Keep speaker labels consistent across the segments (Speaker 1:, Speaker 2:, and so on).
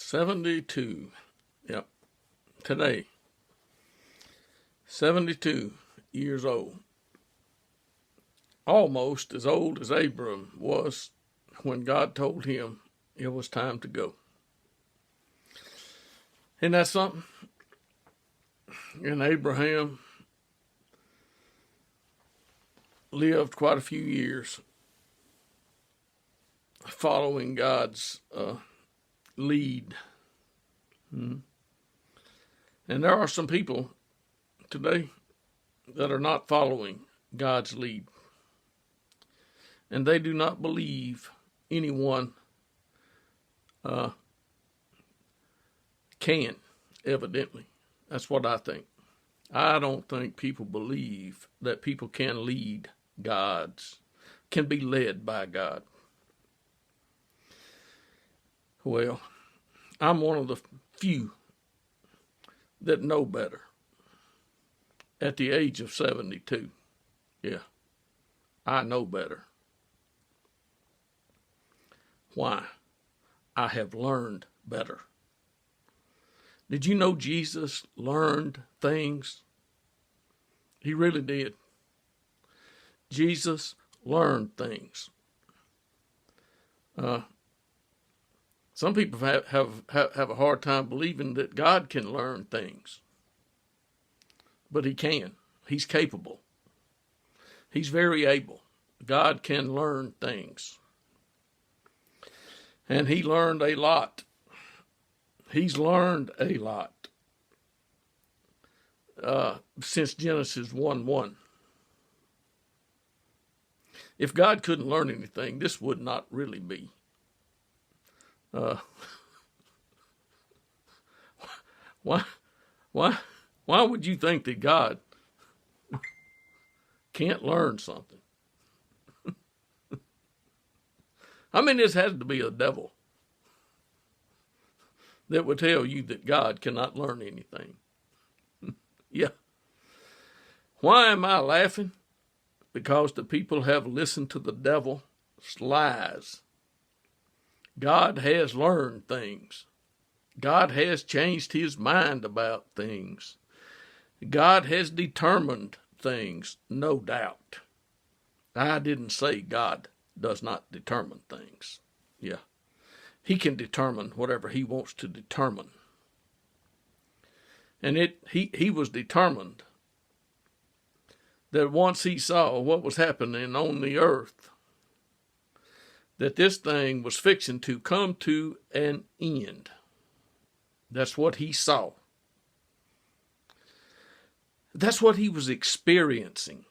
Speaker 1: 72. Yep. Today. 72 years old. Almost as old as Abram was when God told him it was time to go. Isn't that something? And Abraham lived quite a few years following God's lead. And there are some people today that are not following God's lead. And they do not believe anyone can, evidently. That's what I think. I don't think people believe that people can can be led by God. Well, I'm one of the few that know better at the age of 72. Yeah, I know better. Why? I have learned better. Did you know Jesus learned things? He really did. Jesus learned things. Some people have a hard time believing that God can learn things. But he can. He's capable. He's very able. God can learn things. And he learned a lot. He's learned a lot since Genesis 1:1. If God couldn't learn anything, this would not really be. Why would you think that God can't learn something? I mean, this has to be a devil that would tell you that God cannot learn anything. Yeah. Why am I laughing? Because the people have listened to the devil's lies. God has learned things. God has changed his mind about things. God has determined things, no doubt. I didn't say God does not determine things. Yeah. He can determine whatever he wants to determine. And he was determined that once he saw what was happening on the earth, that this thing was fixing to come to an end. That's what he saw. That's what he was experiencing.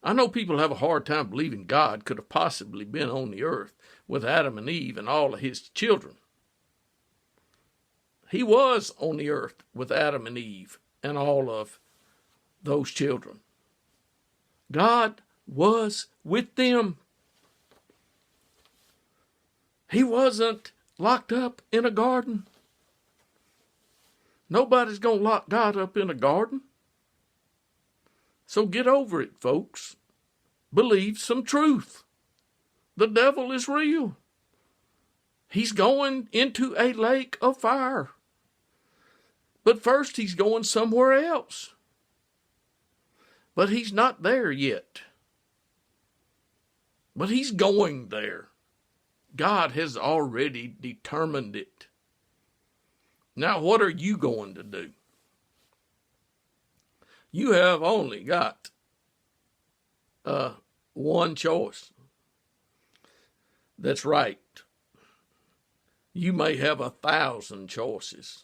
Speaker 1: I know people have a hard time believing God could have possibly been on the earth with Adam and Eve and all of his children. He was on the earth with Adam and Eve and all of those children. God was with them. He wasn't locked up in a garden. Nobody's going to lock God up in a garden. So get over it, folks. Believe some truth. The devil is real. He's going into a lake of fire. But first he's going somewhere else. But he's not there yet. But he's going there. God has already determined it. Now, what are you going to do? You have only got one choice that's right. You may have 1,000 choices,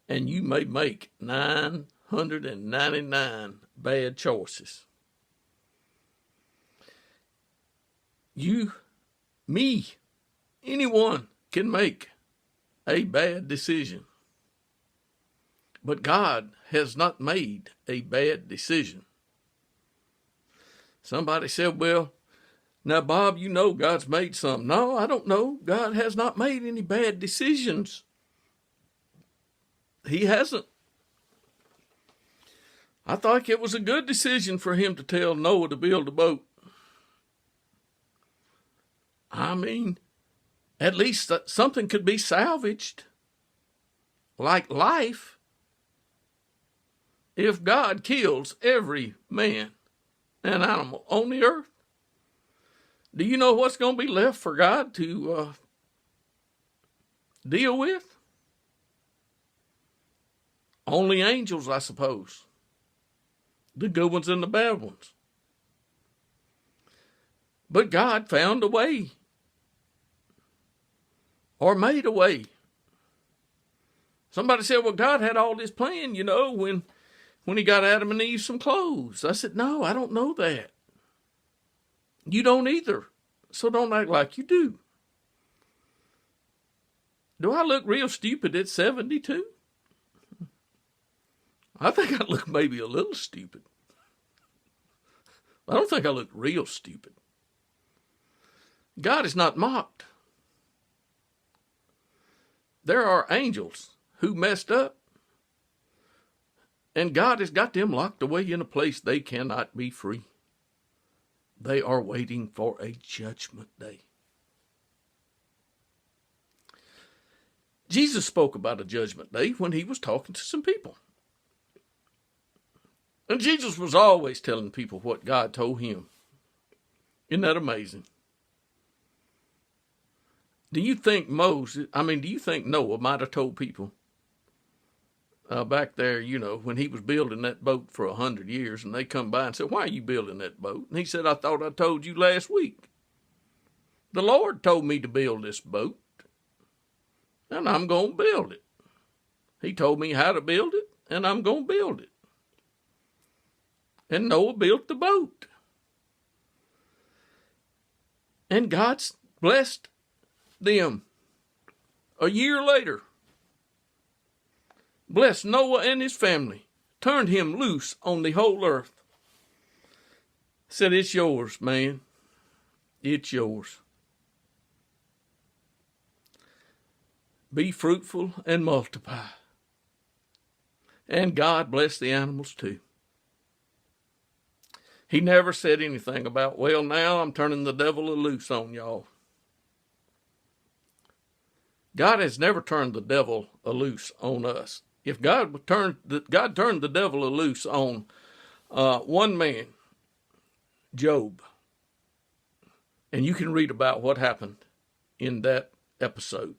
Speaker 1: and you may make 999 bad choices. You, me, anyone can make a bad decision. But God has not made a bad decision. Somebody said, well, now, Bob, you know God's made some. No, I don't know. God has not made any bad decisions. He hasn't. I thought it was a good decision for him to tell Noah to build a boat. I mean, At least something could be salvaged, like life, if God kills every man and animal on the earth. Do you know what's going to be left for God to deal with? Only angels, I suppose. The good ones and the bad ones. But God found a way, or made a way. Somebody said, well, God had all this planned, when he got Adam and Eve some clothes. I said, no, I don't know that. You don't either, so don't act like you do. Do I look real stupid at 72? I think I look maybe a little stupid. I don't think I look real stupid. God is not mocked. There are angels who messed up, and God has got them locked away in a place they cannot be free. They are waiting for a judgment day. Jesus spoke about a judgment day when he was talking to some people. And Jesus was always telling people what God told him. Isn't that amazing? Do you think Noah might have told people back there, when he was building that boat for 100 years, and they come by and said, why are you building that boat? And he said, I thought I told you last week. The Lord told me to build this boat, and I'm going to build it. He told me how to build it, and I'm going to build it. And Noah built the boat. And God's blessed them. A year later, blessed Noah and his family, turned him loose on the whole earth. Said, it's yours, man. It's yours. Be fruitful and multiply. And God blessed the animals too. He never said anything about, well, now I'm turning the devil loose on y'all. God has never turned the devil loose on us. If God turned the devil loose on one man, Job, and you can read about what happened in that episode.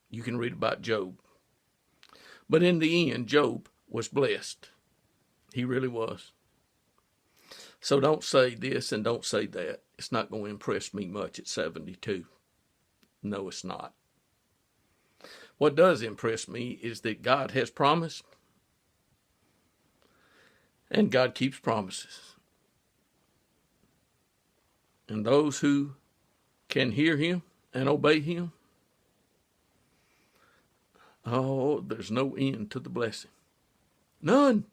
Speaker 1: You can read about Job. But in the end, Job was blessed. He really was. So don't say this and don't say that. It's not going to impress me much at 72. No, it's not. What does impress me is that God has promised, and God keeps promises. And those who can hear him and obey him, there's no end to the blessing. None.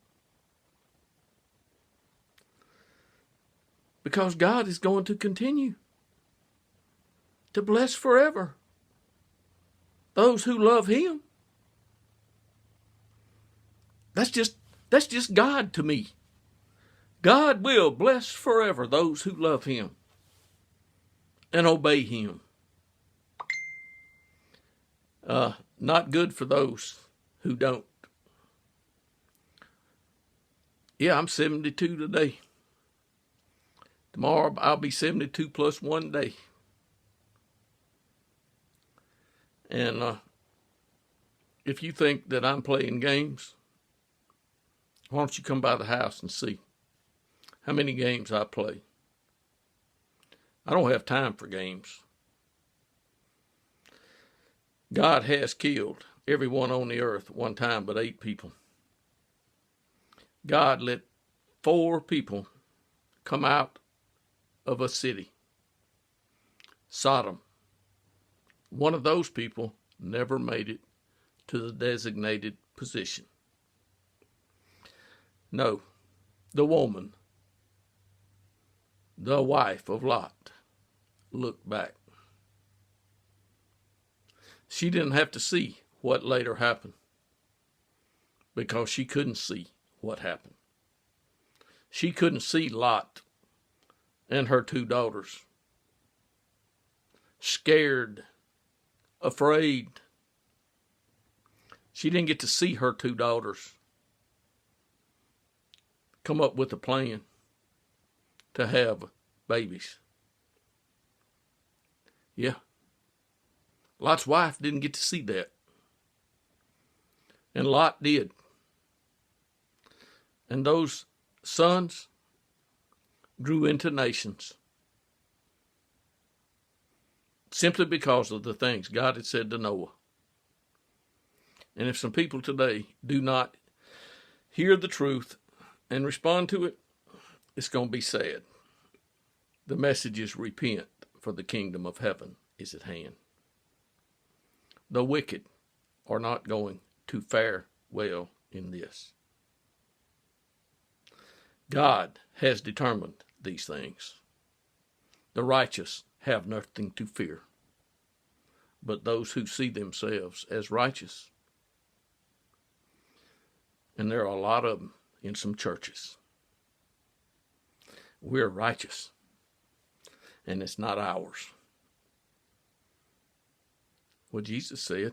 Speaker 1: Because God is going to continue to bless forever those who love him. That's just God to me. God will bless forever those who love him and obey him. Not good for those who don't. Yeah, I'm 72 today. Tomorrow I'll be 72 plus 1 day. And if you think that I'm playing games, why don't you come by the house and see how many games I play. I don't have time for games. God has killed everyone on the earth at one time but 8 people. God let 4 people come out of a city, Sodom. One of those people never made it to the designated position. No, the woman, the wife of Lot, looked back. She didn't have to see what later happened because she couldn't see what happened. She couldn't see Lot and her 2 daughters scared afraid. She didn't get to see her two daughters come up with a plan to have babies. Yeah. Lot's wife didn't get to see that. And Lot did. And those sons grew into nations simply because of the things God had said to Noah. And if some people today do not hear the truth and respond to it, it's going to be sad. The message is repent, for the kingdom of heaven is at hand. The wicked are not going to fare well in this. God has determined these things. The righteous have nothing to fear, but those who see themselves as righteous, and there are a lot of them in some churches. We're righteous, and it's not ours. Well, Jesus said,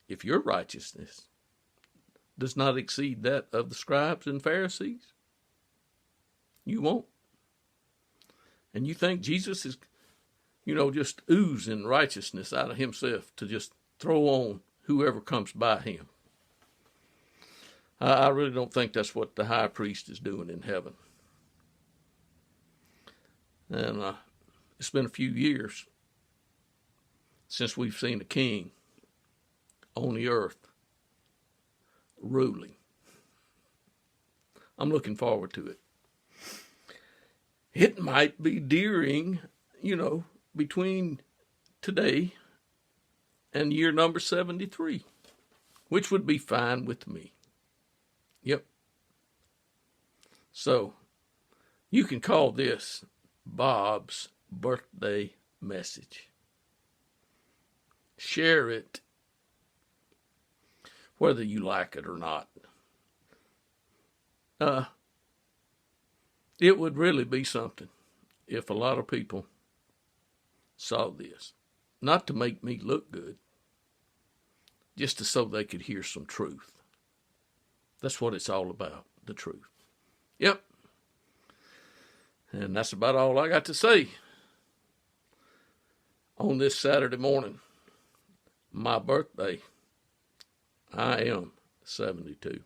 Speaker 1: if your righteousness does not exceed that of the scribes and Pharisees, you won't. And you think Jesus is, just oozing righteousness out of himself to just throw on whoever comes by him. I really don't think that's what the high priest is doing in heaven. And it's been a few years since we've seen a king on the earth ruling. I'm looking forward to it. It might be during, between today and year number 73, which would be fine with me. Yep. So, you can call this Bob's birthday message. Share it, whether you like it or not. It would really be something if a lot of people saw this. Not to make me look good, just so they could hear some truth. That's what it's all about, the truth. Yep. And that's about all I got to say on this Saturday morning. My birthday. I am 72.